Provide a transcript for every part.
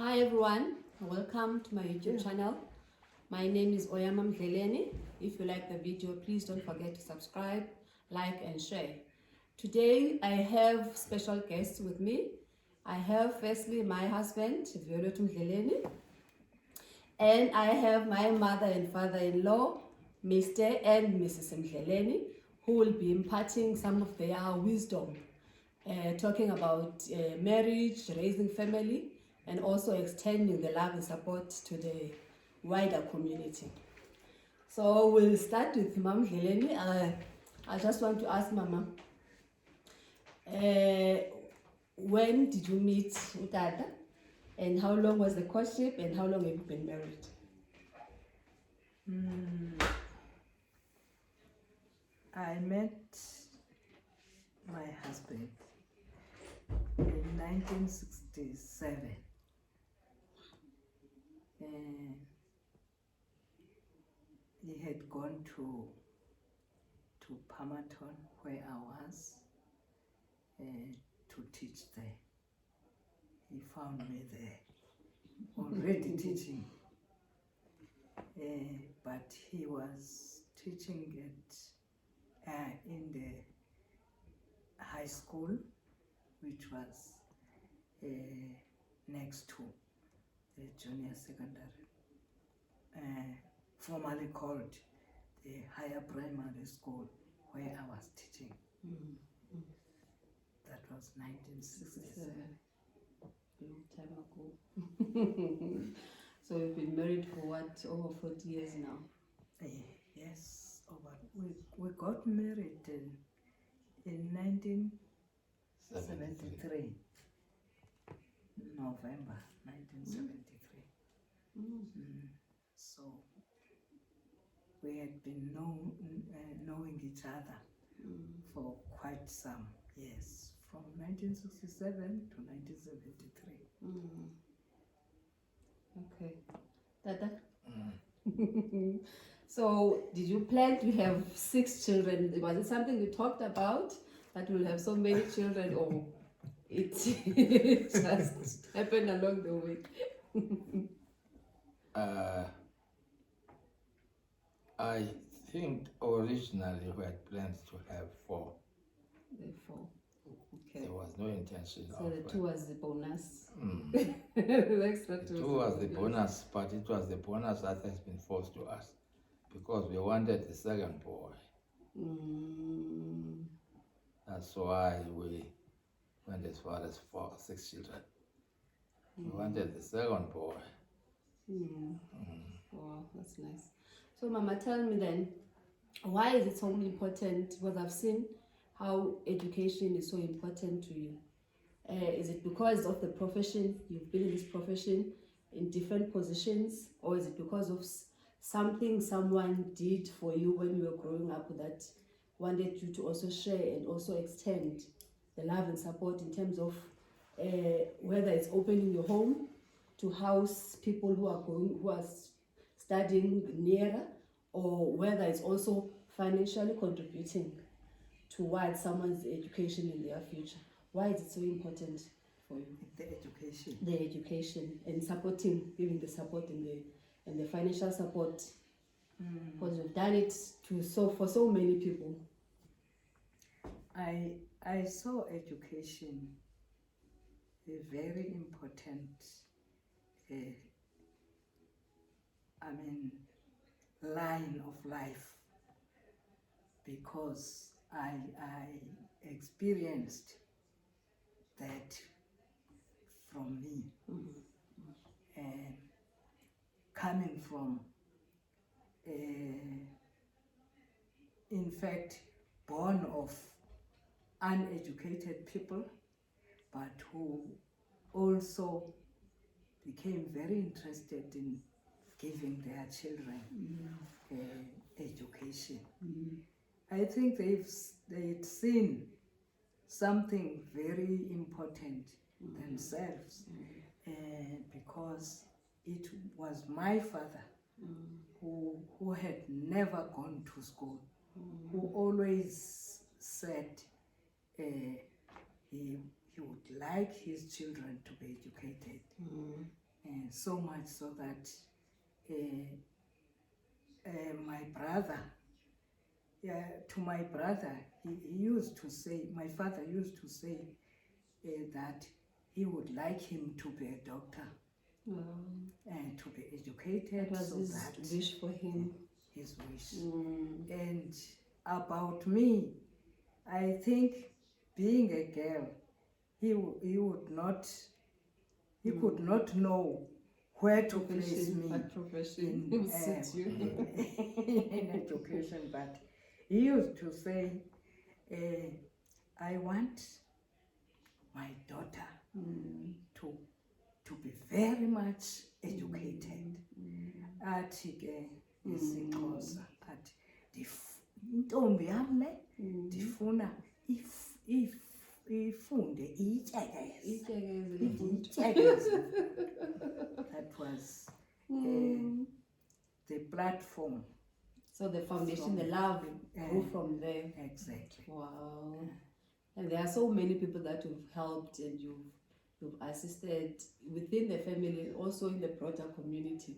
Hi everyone, welcome to my YouTube channel. My name is Oyama Mdleleni. If you like the video, please don't forget to subscribe, like and share. Today I have special guests with me. I have firstly my husband, Violet Mdleleni, and I have my mother and father-in-law, Mr. and Mrs. Mdleleni, who will be imparting some of their wisdom, talking about marriage, raising family, and also extending the love and support to the wider community. So we'll start with Mama Mdleleni. I just want to ask Mama, when did you meet Utata? And how long was the courtship and how long have you been married? I met my husband in 1967. And he had gone to Palmerton, where I was, to teach there. He found me there, already teaching. But he was teaching in the high school, which was next to the junior secondary, formerly called the higher primary school, where I was teaching. That was 1967. A long time ago. So you've been married for what, over 40 years now? Yes, we got married in 1973, November 1973. So we had been knowing each other for quite some years, from 1967 to 1973. Okay. Tata? So, did you plan to have 6 children? Was it something you talked about, that you'll have so many children, or it just happened along the way? I think originally we had plans to have 4. Therefore, okay. There was no intention So of the 2 was the bonus. The extra 2 was the bonus, but it was the bonus that has been forced to us because we wanted the second boy. That's why we went as far as 6 children. We wanted the second boy. Wow, that's nice. So, Mama, tell me then, why is it so important? Because I've seen how education is so important to you. Is it because of the profession? You've been in this profession in different positions, or is it because of something someone did for you when you were growing up that wanted you to also share and also extend the love and support in terms of whether it's opening your home to house people who are studying nearer, or whether it's also financially contributing towards someone's education in their future? Why is it so important for you? The education. The education and supporting, giving the support and the financial support. Because you've done it for so many people. I saw education a very important line of life, because I experienced that from me, and coming from in fact born of uneducated people, but who also became very interested in giving their children education. I think they'd seen something very important themselves, because it was my father who had never gone to school, who always said he would like his children to be educated. so much so that my brother, to my brother, he used to say, my father used to say that he would like him to be a doctor and to be educated. That was so his that wish for him. his wish. Mm. And about me, I think being a girl, he would not, he could not know where to place me What profession will suit you? in education, but he used to say, I want my daughter to be very much educated. Athi ke isiXhosa athi intombi yam le ndifuna ifunde ityekeze. That was the platform. So the foundation, the love grew from there. Exactly. Wow. And there are so many people that you've helped and you've assisted within the family, also in the broader community,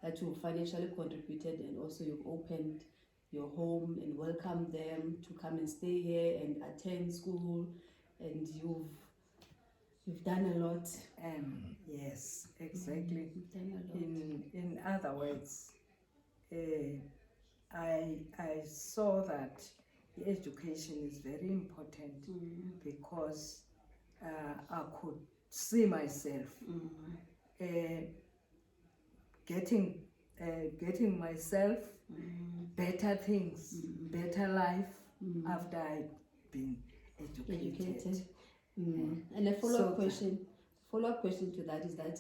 that you've financially contributed, and also you've opened your home and welcomed them to come and stay here and attend school, and you've done a lot. Yes, exactly. You've done a lot. In other words, I saw that education is very important because I could see myself getting myself better things, better life after I'd been educated. And a follow-up question to that is that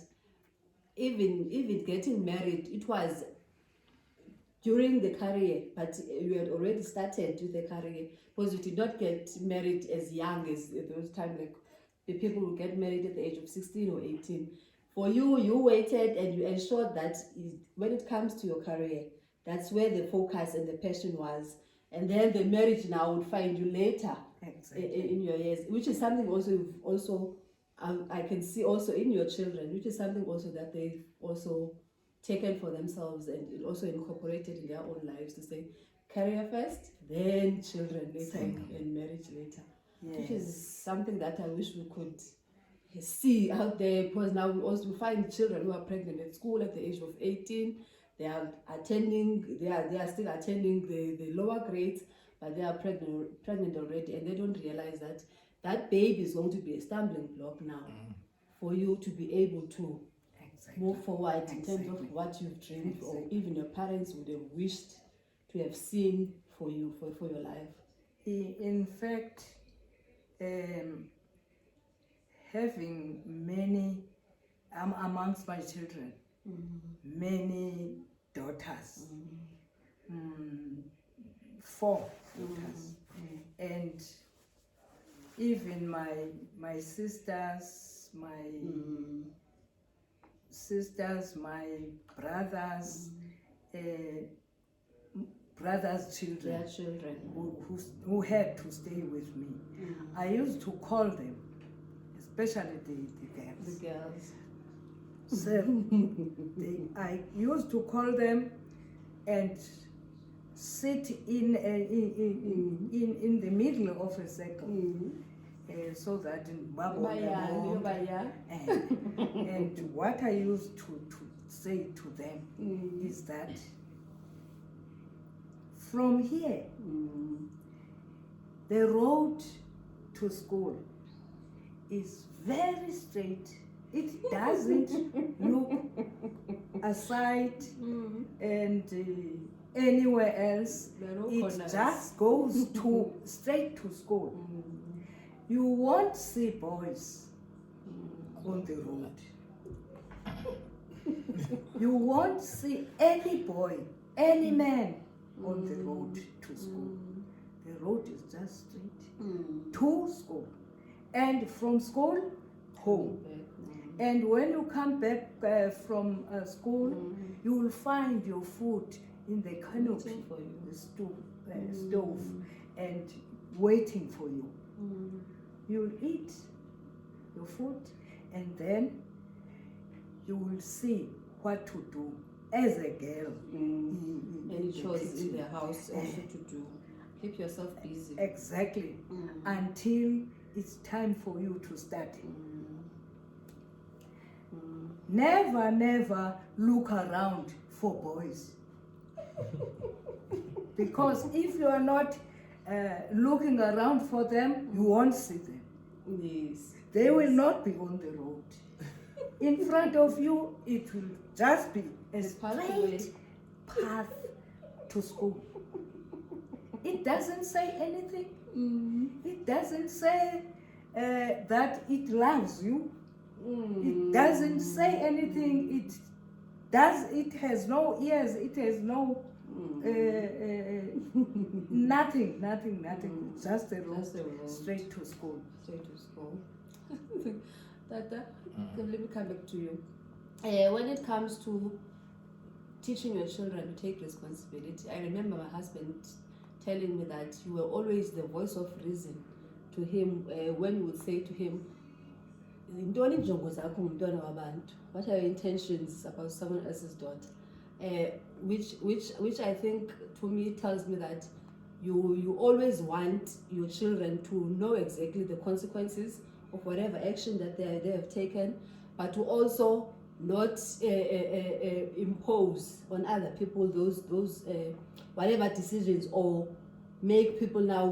even getting married, it was during the career, but you had already started with the career, because you did not get married as young as those times, like the people who get married at the age of 16 or 18. For you, you waited and you ensured that when it comes to your career, that's where the focus and the passion was. And then the marriage now would find you later in your years, which is something also I can see also in your children, which is something also that they've also taken for themselves and also incorporated in their own lives, to say career first, then children later, and marriage later. Yes. Which is something that I wish we could see out there, because now we also find children who are pregnant at school at the age of 18. They are still attending the lower grades, but they are pregnant already, and they don't realize that baby is going to be a stumbling block now for you to be able to move forward in terms of what you've dreamed or even your parents would have wished to have seen for you, for your life. In fact, having many amongst my children, many daughters, 4 daughters, and even my sisters, my brothers, brothers' children, Their children who had to stay with me. I used to call them, especially the girls. The girls. So I used to call them and sit in the middle of a circle, so that and what I used to say to them is that from here, the road to school is very straight. It doesn't look aside and anywhere else. It just goes straight to school. You won't see boys on the road. You won't see any boy, any man on the road to school. The road is just straight to school, and from school, home. And when you come back from school, you will find your food in the canopy, the stove, and waiting for you. You'll eat your food, and then you will see what to do as a girl. Any the chores in kitchen. the house also to do. Keep yourself busy. Exactly. Until it's time for you to start. Never, never look around for boys. Because if you are not looking around for them, you won't see them. Yes. They will not be on the road. In front of you, it will just be a The pathway. straight path to school. It doesn't say anything. It doesn't say that it loves you. It doesn't say anything. It has no ears. It has no nothing. It's just a road, Just a road. straight to school. Straight to school. Tata, let me come back to you. When it comes to teaching your children to take responsibility, I remember my husband telling me that you were always the voice of reason to him when you would say to him, "Yintoni injongo zakho ngumntwana wabantu? What are your intentions about someone else's daughter?" Which I think to me tells me that you always want your children to know exactly the consequences of whatever action that they have taken, but to also not impose on other people those whatever decisions, or make people now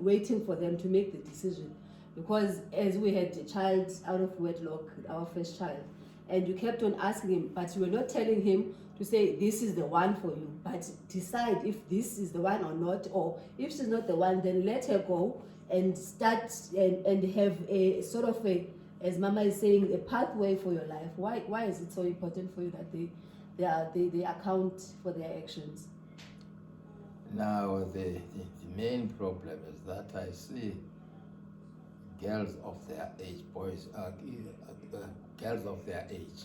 waiting for them to make the decision. Because as we had a child out of wedlock, our first child, and you kept on asking him, but you were not telling him to say this is the one for you, but decide if this is the one or not, or if she's not the one, then let her go and start and have a sort of a, as Mama is saying, a pathway for your life. Why is it so important for you that they account for their actions? Now, the main problem is that I see girls of their age, girls of their age,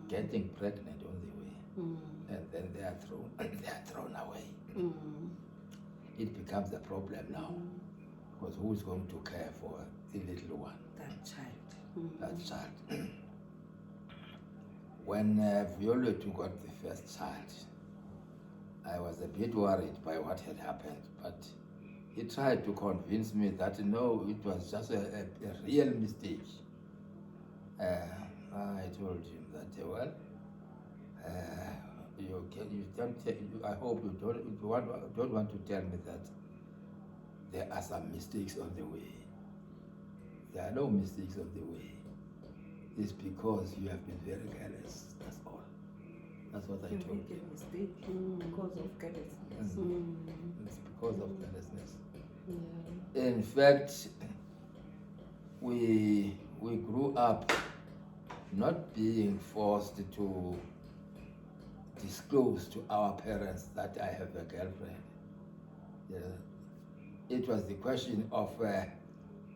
getting pregnant on the way, and then they are thrown away. It becomes a problem now, because who is going to care for the little one? That child. When Violet got the first child, I was a bit worried by what had happened, but he tried to convince me that no, it was just a real mistake. I told him that, well, I hope you don't want to tell me that there are some mistakes on the way. There are no mistakes on the way. It's because you have been very careless. That's all. That's what I You told make him. a mistake because of carelessness. It's because of carelessness. Yeah. In fact, we grew up not being forced to disclose to our parents that I have a girlfriend. Yeah. It was the question of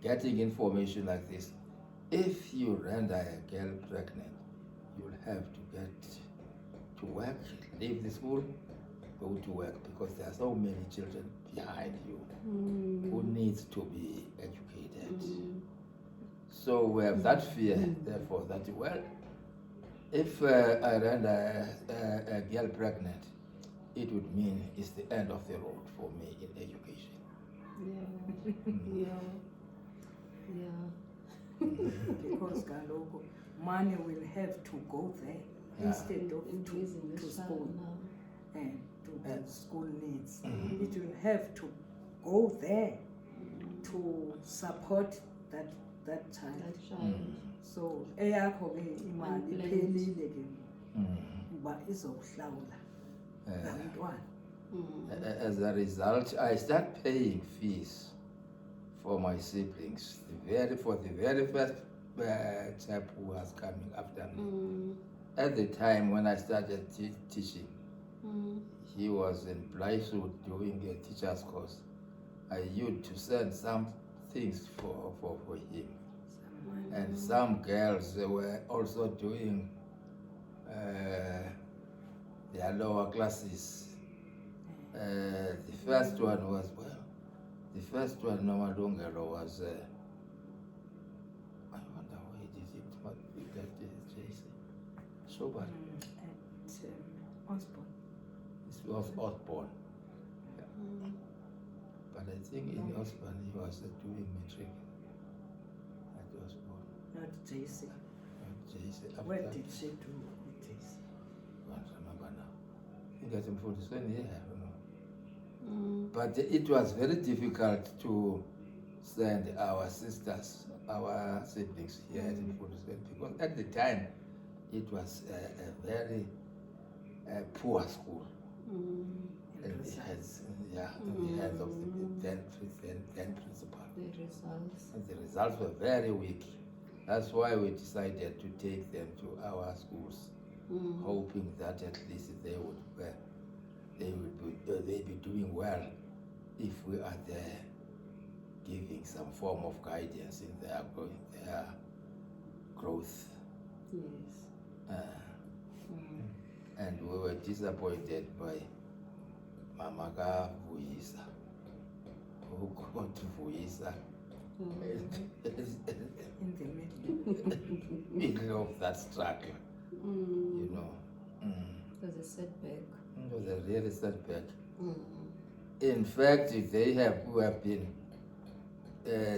getting information like this. If you render a girl pregnant, you'll have to get to work, leave the school, go to work, because there are so many children behind you who needs to be educated. So we have that fear, therefore, that, well, if I render a girl pregnant, it would mean it's the end of the road for me in education. Because Galoko, money will have to go there instead of to school and to the school needs. It will have to go there to support that child. So eyakho ke imali iphelile ke uba izokuhlawula laa mntwana. As a result, I start paying fees for my siblings. For the very first chap who was coming after me. At the time when I started teaching, he was in Blythe doing a teacher's course. I used to send some things for him. And some girls were also doing their lower classes. The first one, Nomalungelo, was, I wonder where did it get this Sobari. At Osborne. It was Osborne. Yeah. But I think in Osborne he was doing matric. At Osborne. Not JC. JC. Where did she do with JC? I don't remember now. I think at Mfundisweni, yeah, I don't know. But it was very difficult to send our sisters, our siblings here at Mfundisweni, because at the time it was a very poor school. In the hands, in the hands of the then principal. The results. And the results were very weak. That's why we decided to take them to our schools, hoping that at least they'd be doing well if we are there giving some form of guidance in their growth. Yes. And we were disappointed by Mama Ka Vuyisa, who got Vuyisa In the middle of that struggle, you know. It was a setback. It was a really setback. In fact, they have been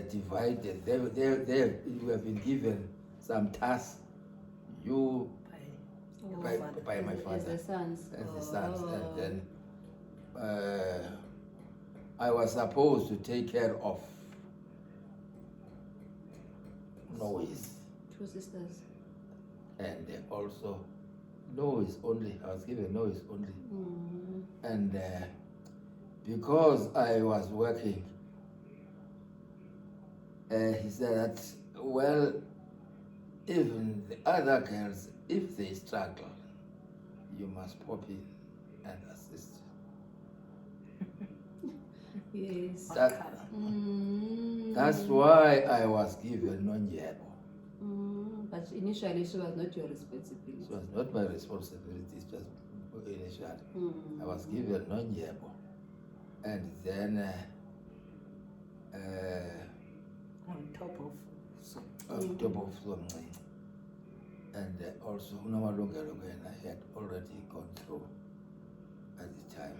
divided. You have been given some tasks. You by my father. As the sons. As the sons. And then I was supposed to take care of Noise. 2 sisters. And also Noise only. I was given Noise only. And because I was working, he said that, well, even the other girls, if they struggle, you must pop in and assist. Yes. That's why I was given Nonyebo. But initially she was not your responsibility. It was not my responsibility, it's just initially. I was given Nonyebo. And then on top of Somnci. And also Unamalungelo, I had already gone through at the time.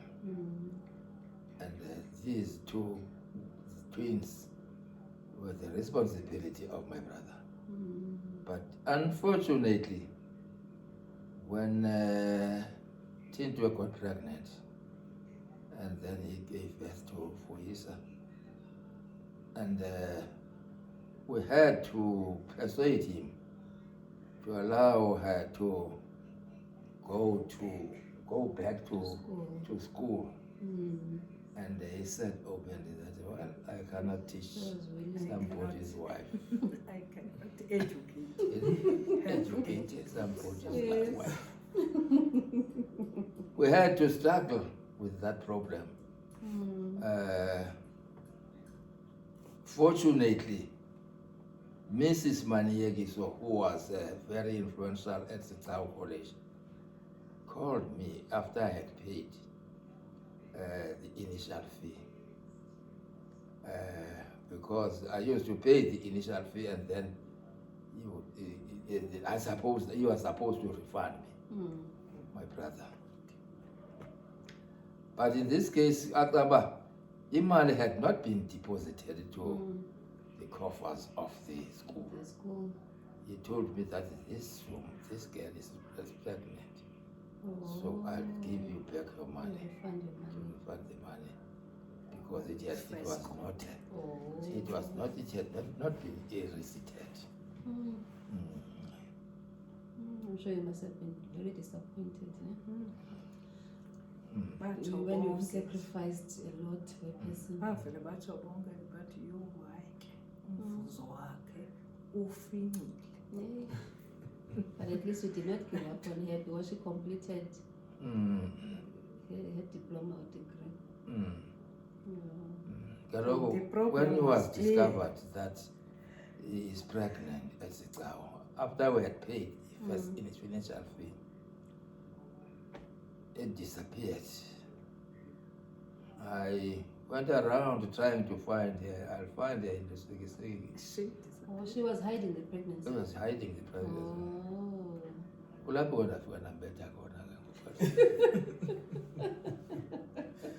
And these two twins were the responsibility of my brother. But unfortunately, when Tintwe got pregnant, and then he gave birth to Fuisa, and we had to persuade him to allow her to go back to school. And he said openly that, well, I cannot teach somebody's wife. I cannot educate somebody's wife. We had to struggle with that problem. Fortunately, Mrs. Maniegiso, who was very influential at the Tau College, called me after I had paid the initial fee. Because I used to pay the initial fee, and then you were supposed to refund me, my brother. But in this case, Akaba, Imali had not been deposited to the coffers of the school. He told me that this girl is pregnant. So I'll give you back your money. Refund your money. Refund the money. Because it had not been elicited. I'm sure you must have been very disappointed. When you've sacrificed a lot for a person. bavele batsho bonke bathi yowakhe umvuzo wakhe ufinile. But at least you did not give up on her because she completed her diploma or degree. When it was discovered that he is pregnant at Zikao, after we had paid the first initial fee, it disappeared. I went around trying to find her. I'll find her in the Sigisi. She was hiding the pregnancy. She was hiding the pregnancy. kulapho kodwa afika nambetha khona ke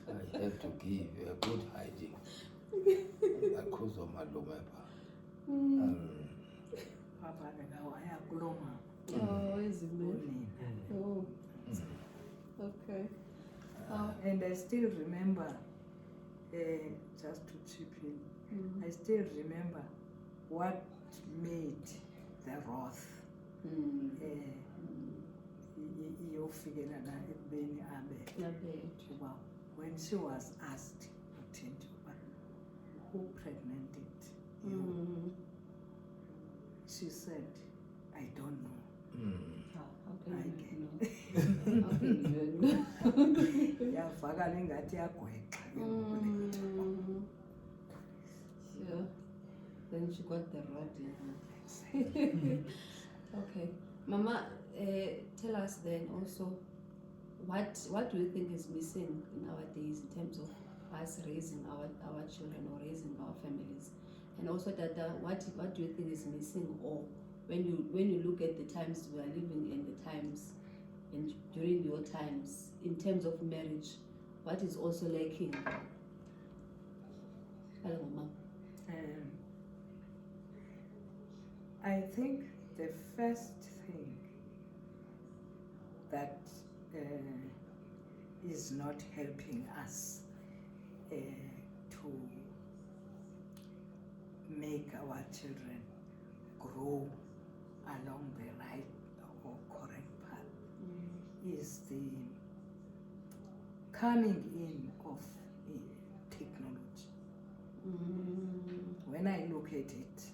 I have to give a good hiding akhuzo malume pha Papa bekawaya kulo mama. Oh, isn't it? Unina. Oh, okay. And I still remember, just to chip in, I still remember what made the wrath iyofikelela la ekubeni abe kuba when she was asked who pregnanted you, she said, I don't know. Yavakala engathi yagwexa ke ngoku le nto. Yeah. Then she got the rod in her. Okay. Mama, tell us then also, what do you think is missing nowadays in terms of us raising our children or raising our families? And also, Tata, what do you think is missing, or when you look at the times we are living in, the times and during your times, in terms of marriage, what is also lacking? Hello, Mama. I think the first thing that is not helping us to make our children grow along the right or correct path is the coming in of technology. When I look at it,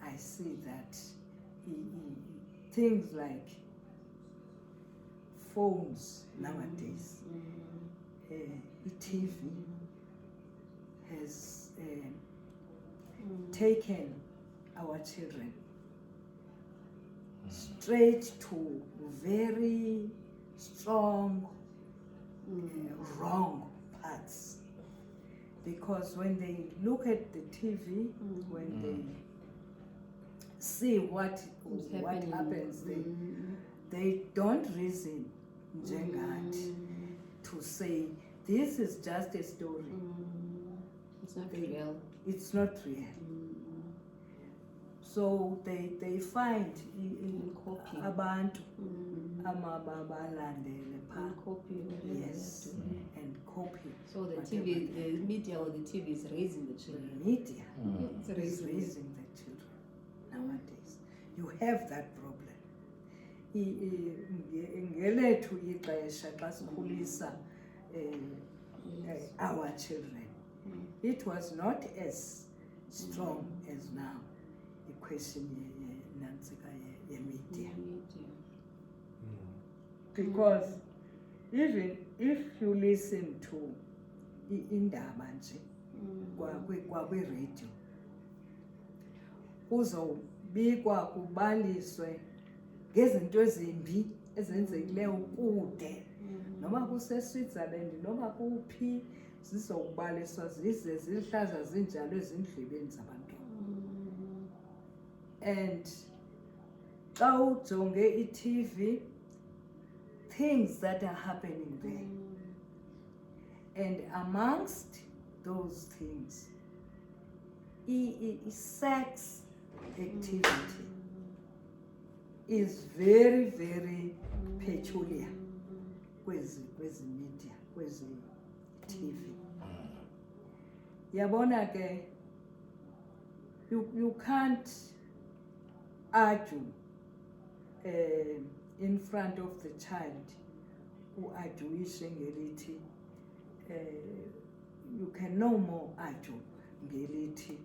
I see that things like phones nowadays, TV has taken our children straight to very strong wrong paths. Because when they look at the TV, when they see what happens, they don't reason njengathi to say this is just a story. It's not real. It's not real. So they find abantu amababalandele pha. Yes, and copy. So the TV, the media or the TV is raising the children. Media It's is raising raising the children nowadays. You have that problem. Ngelethu ixesha xa sikhulisa our children, it was not as strong as now. The question media. Because even if you listen to indaba nje kwakwi-radio, kuzobikwa kubaliswe ngezinto ezimbi ezenzekileyo kude, noba kuseSwitzerland noba kuphi, zizokubaliswa zize zihlaza zinjalo ezindlebeni zabantu. And xa ujonge i-TV, things that are happening there, and amongst those things, sex activity is very, very peculiar kwezi media, kwezi TV. Yabona ke, you can't argue in front of the child uarguishe ngelithi you can no more argue ngelithi